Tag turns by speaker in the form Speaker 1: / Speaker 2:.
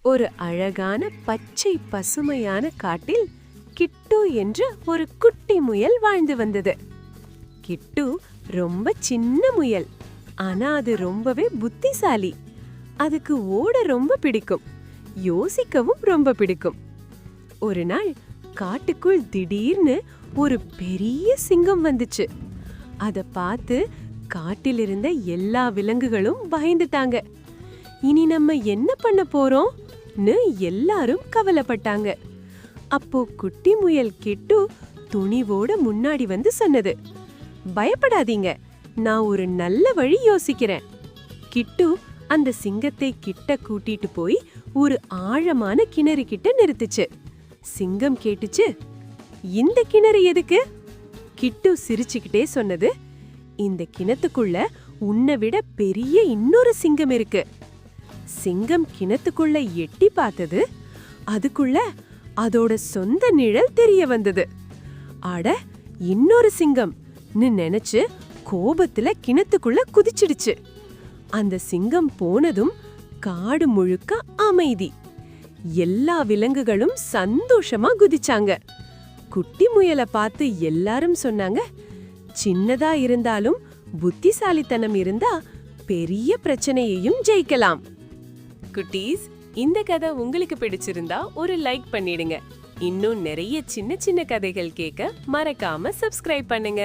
Speaker 1: ஒரு அழகான பச்சை பசுமையான காட்டில் கிட்டு என்று ஒரு குட்டி முயல் வாழ்ந்து வந்தது. கிட்டு ரொம்ப சின்ன முயல், ஆனா அது ரொம்பவே புத்திசாலி. அதுக்கு ஓட ரொம்ப பிடிக்கும், யோசிக்கவும் ரொம்ப பிடிக்கும். ஒரு நாள் காட்டுக்குள் திடீர்னு ஒரு பெரிய சிங்கம் வந்துச்சு. அத பார்த்து காட்டில் இருந்த எல்லா விலங்குகளும் பயந்துட்டாங்க. இனி நம்ம என்ன பண்ண போறோம்னு எல்லாரும் கவலைப்பட்டாங்க. அப்போ குட்டி முயல் கிட்டு துணிவோட முன்னாடி வந்து சொன்னது, பயப்படாதீங்க, நான் ஒரு நல்ல வழி யோசிக்கிறேன். கிட்டு அந்த சிங்கத்தை கிட்ட கூட்டிட்டு போய் ஒரு ஆழமான கிணறு கிட்ட நிறுத்துச்சு. சிங்கம் கேட்டுச்சு, இந்த கிணறு எதுக்கு? கிட்டு சிரிச்சுக்கிட்டே சொன்னது, இந்த கிணத்துக்குள்ள உன்னை விட பெரிய இன்னொரு சிங்கம் இருக்கு. சிங்கம் கிணத்துக்குள்ள எட்டி பார்த்தது. அதுக்குள்ள அதோட சொந்த நிழல் தெரிய வந்தது. அட, இன்னொரு சிங்கம் நினைச்சு கோபத்துல கிணத்துக்குள்ள குதிச்சிடுச்சு. அந்த சிங்கம் போனதும் காடு முழுக்க அமைதி. எல்லா விலங்குகளும் சந்தோஷமா குதிச்சாங்க. குட்டி முயலை பார்த்து எல்லாரும் சொன்னாங்க, சின்னதா இருந்தாலும் புத்திசாலித்தனம் இருந்தா பெரிய பிரச்சனையையும் ஜெயிக்கலாம். குட்டீஸ், இந்த கதை உங்களுக்கு பிடிச்சிருந்தா ஒரு லைக் பண்ணிடுங்க. இன்னும் நிறைய சின்ன சின்ன கதைகள் கேட்க மறக்காம சப்ஸ்கிரைப் பண்ணுங்க.